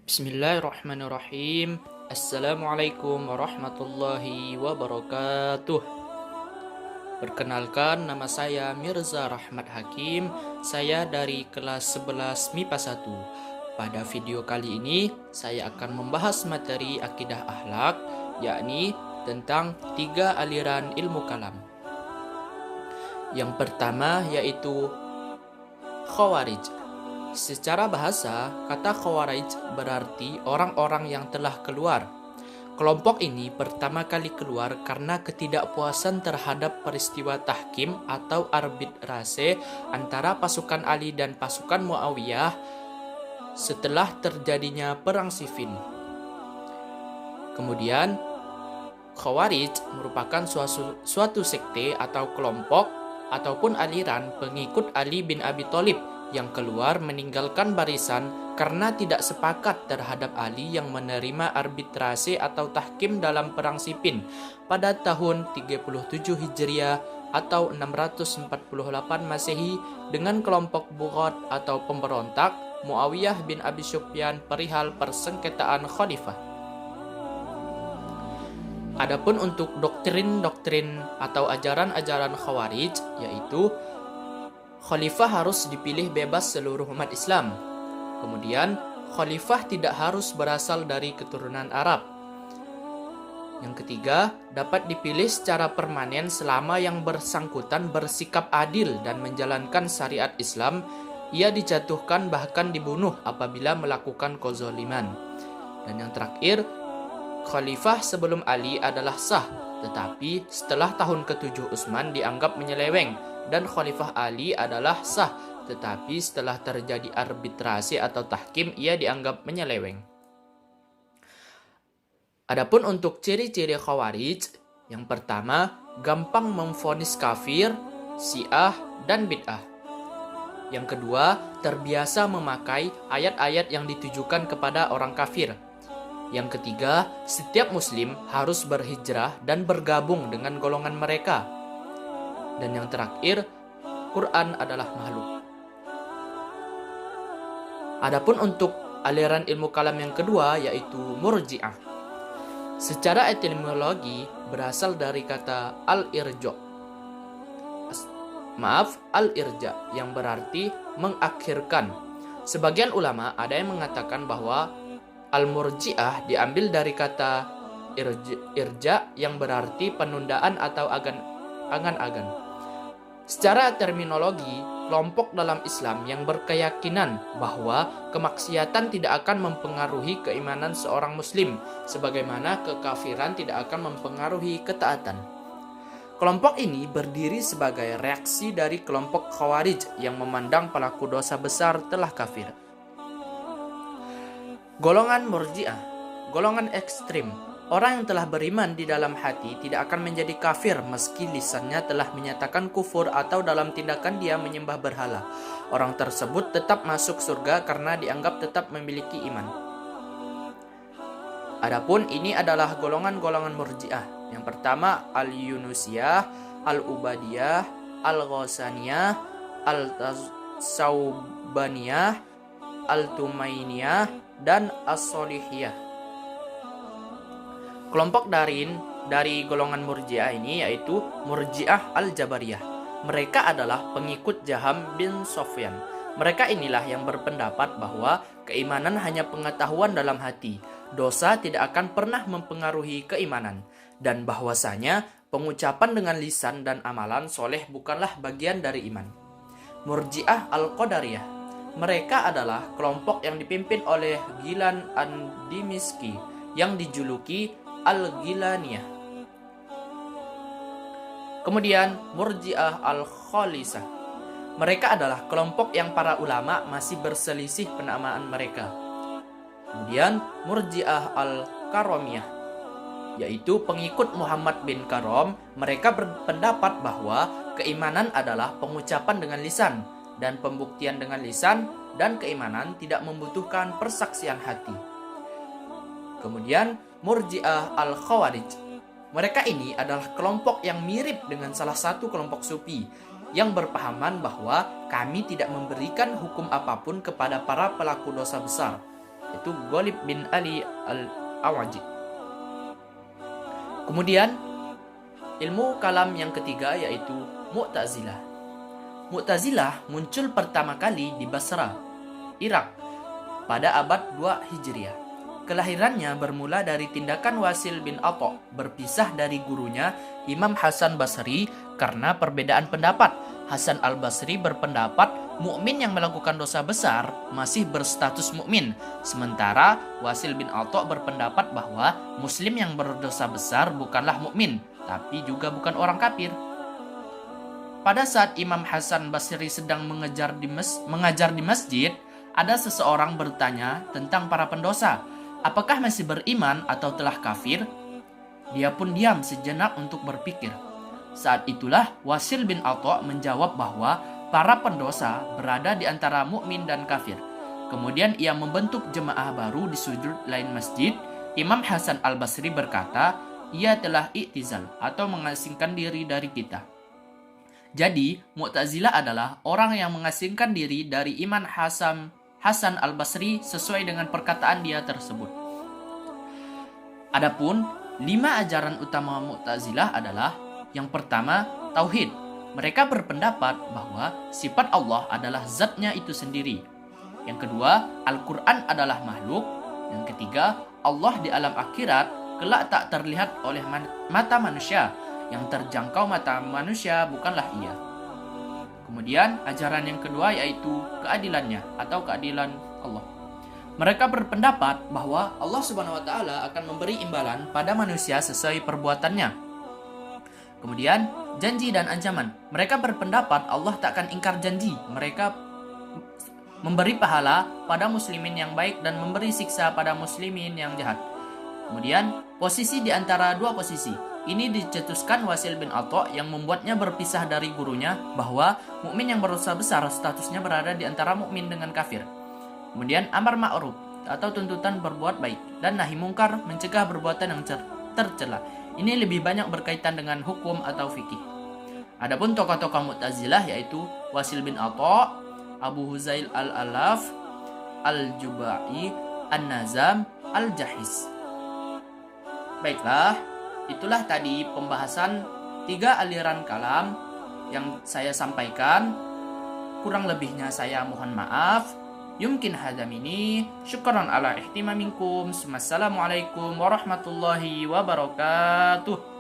Bismillahirrahmanirrahim. Assalamualaikum warahmatullahi wabarakatuh. Perkenalkan, nama saya Mirza Rahmat Hakim. Saya dari kelas 11 MIPA 1. Pada video kali ini, saya akan membahas materi akidah akhlak, yakni tentang 3 aliran ilmu kalam. Yang pertama yaitu Khawarij. Secara bahasa, kata Khawarij berarti orang-orang yang telah keluar. Kelompok ini pertama kali keluar karena ketidakpuasan terhadap peristiwa tahkim atau arbitrase antara pasukan Ali dan pasukan Muawiyah setelah terjadinya Perang Siffin. Kemudian, Khawarij merupakan suatu sekte atau kelompok ataupun aliran pengikut Ali bin Abi Thalib yang keluar meninggalkan barisan karena tidak sepakat terhadap Ali yang menerima arbitrase atau tahkim dalam Perang Siffin pada tahun 37 Hijriah atau 648 Masehi dengan kelompok Bughat atau pemberontak Muawiyah bin Abi Sufyan perihal persengketaan khalifah. Adapun untuk doktrin-doktrin atau ajaran-ajaran Khawarij, yaitu khalifah harus dipilih bebas seluruh umat Islam. Kemudian, khalifah tidak harus berasal dari keturunan Arab. Yang ketiga, dapat dipilih secara permanen selama yang bersangkutan bersikap adil dan menjalankan syariat Islam. Ia dijatuhkan bahkan dibunuh apabila melakukan kezaliman. Dan yang terakhir, khalifah sebelum Ali adalah sah, tetapi setelah tahun ke-7 Utsman dianggap menyeleweng. Dan Khalifah Ali adalah sah, tetapi setelah terjadi arbitrasi atau tahkim ia dianggap menyeleweng. Adapun untuk ciri-ciri Khawarij, yang pertama, gampang memvonis kafir, Syiah, dan bid'ah. Yang kedua, terbiasa memakai ayat-ayat yang ditujukan kepada orang kafir. Yang ketiga, setiap muslim harus berhijrah dan bergabung dengan golongan mereka. Dan yang terakhir, Quran adalah makhluk. Adapun untuk aliran ilmu kalam yang kedua yaitu Murji'ah. Secara etimologi berasal dari kata al-irja. Al-irja yang berarti mengakhirkan. Sebagian ulama ada yang mengatakan bahwa al-murji'ah diambil dari kata irja yang berarti penundaan atau angan-angan. Secara terminologi, kelompok dalam Islam yang berkeyakinan bahwa kemaksiatan tidak akan mempengaruhi keimanan seorang muslim, sebagaimana kekafiran tidak akan mempengaruhi ketaatan. Kelompok ini berdiri sebagai reaksi dari kelompok Khawarij yang memandang pelaku dosa besar telah kafir. Golongan Murji'ah, golongan ekstrim. Orang yang telah beriman di dalam hati tidak akan menjadi kafir meski lisannya telah menyatakan kufur atau dalam tindakan dia menyembah berhala. Orang tersebut tetap masuk surga karena dianggap tetap memiliki iman. Adapun ini adalah golongan-golongan Murji'ah. Yang pertama, Al-Yunusiyah, Al-Ubadiyah, Al-Ghasaniyah, Al-Tasawbaniyah, Al-Tumainiyah, dan As-Solihiyah. Kelompok dari golongan Murji'ah ini yaitu Murji'ah Al-Jabariyah. Mereka adalah pengikut Jaham bin Sofyan. Mereka inilah yang berpendapat bahwa keimanan hanya pengetahuan dalam hati. Dosa tidak akan pernah mempengaruhi keimanan. Dan bahwasanya pengucapan dengan lisan dan amalan soleh bukanlah bagian dari iman. Murji'ah Al-Qadariyah. Mereka adalah kelompok yang dipimpin oleh Gilan An-Dimiski yang dijuluki Al-Gilaniyah. Kemudian Murji'ah Al-Khalisah. Mereka adalah kelompok yang para ulama masih berselisih penamaan mereka. Kemudian Murji'ah Al-Karamiyah, yaitu pengikut Muhammad bin Karam. Mereka berpendapat bahwa keimanan adalah pengucapan dengan lisan dan pembuktian dengan lisan, dan keimanan tidak membutuhkan persaksian hati. Kemudian Murji'ah Al-Khawarij. Mereka ini adalah kelompok yang mirip dengan salah satu kelompok sufi yang berpahaman bahwa kami tidak memberikan hukum apapun kepada para pelaku dosa besar. yaitu Ghalib bin Ali al-Awaji. Kemudian ilmu kalam yang ketiga yaitu Mu'tazilah. Mu'tazilah muncul pertama kali di Basra, Irak, pada abad 2 Hijriah. Kelahirannya bermula dari tindakan Wasil bin Atha berpisah dari gurunya Imam Hasan Basri karena perbedaan pendapat. Hasan al-Basri berpendapat mukmin yang melakukan dosa besar masih berstatus mukmin, sementara Wasil bin Atha berpendapat bahwa muslim yang berdosa besar bukanlah mukmin, tapi juga bukan orang kafir. Pada saat Imam Hasan Basri sedang mengajar di masjid, ada seseorang bertanya tentang para pendosa. Apakah masih beriman atau telah kafir? Dia pun diam sejenak untuk berpikir. Saat itulah Wasil bin Atha menjawab bahwa para pendosa berada di antara mukmin dan kafir. Kemudian ia membentuk jemaah baru di sudut lain masjid. Imam Hasan al-Basri berkata, ia telah i'tizal atau mengasingkan diri dari kita. Jadi, Mu'tazilah adalah orang yang mengasingkan diri dari Imam Hasan al-Basri sesuai dengan perkataan dia tersebut. Adapun 5 ajaran utama Mu'tazilah adalah: yang pertama, tauhid. Mereka berpendapat bahwa sifat Allah adalah zatnya itu sendiri. Yang kedua, Al-Quran adalah makhluk. Yang ketiga, Allah di alam akhirat kelak tak terlihat oleh mata manusia. Yang terjangkau mata manusia bukanlah ia. Kemudian ajaran yang kedua yaitu keadilannya atau keadilan Allah. Mereka berpendapat bahwa Allah Subhanahu wa taala akan memberi imbalan pada manusia sesuai perbuatannya. Kemudian janji dan ancaman. Mereka berpendapat Allah tak akan ingkar janji. Mereka memberi pahala pada muslimin yang baik dan memberi siksa pada muslimin yang jahat. Kemudian posisi di antara dua posisi. Ini dicetuskan Wasil bin Atha yang membuatnya berpisah dari gurunya bahwa mukmin yang berdosa besar statusnya berada di antara mukmin dengan kafir. Kemudian amar ma'ruf atau tuntutan berbuat baik dan nahi mungkar mencegah perbuatan yang tercela. Ini lebih banyak berkaitan dengan hukum atau fikih. Adapun tokoh-tokoh Mu'tazilah yaitu Wasil bin Atha, Abu Huzail al-Alaf, Al-Jubai, An-Nazam, Al-Jahiz. Baiklah, itulah tadi pembahasan 3 aliran kalam yang saya sampaikan. Kurang lebihnya saya mohon maaf. Yumkin hadamini. Syukran ala ihtimaminkum. Wassalamualaikum warahmatullahi wabarakatuh.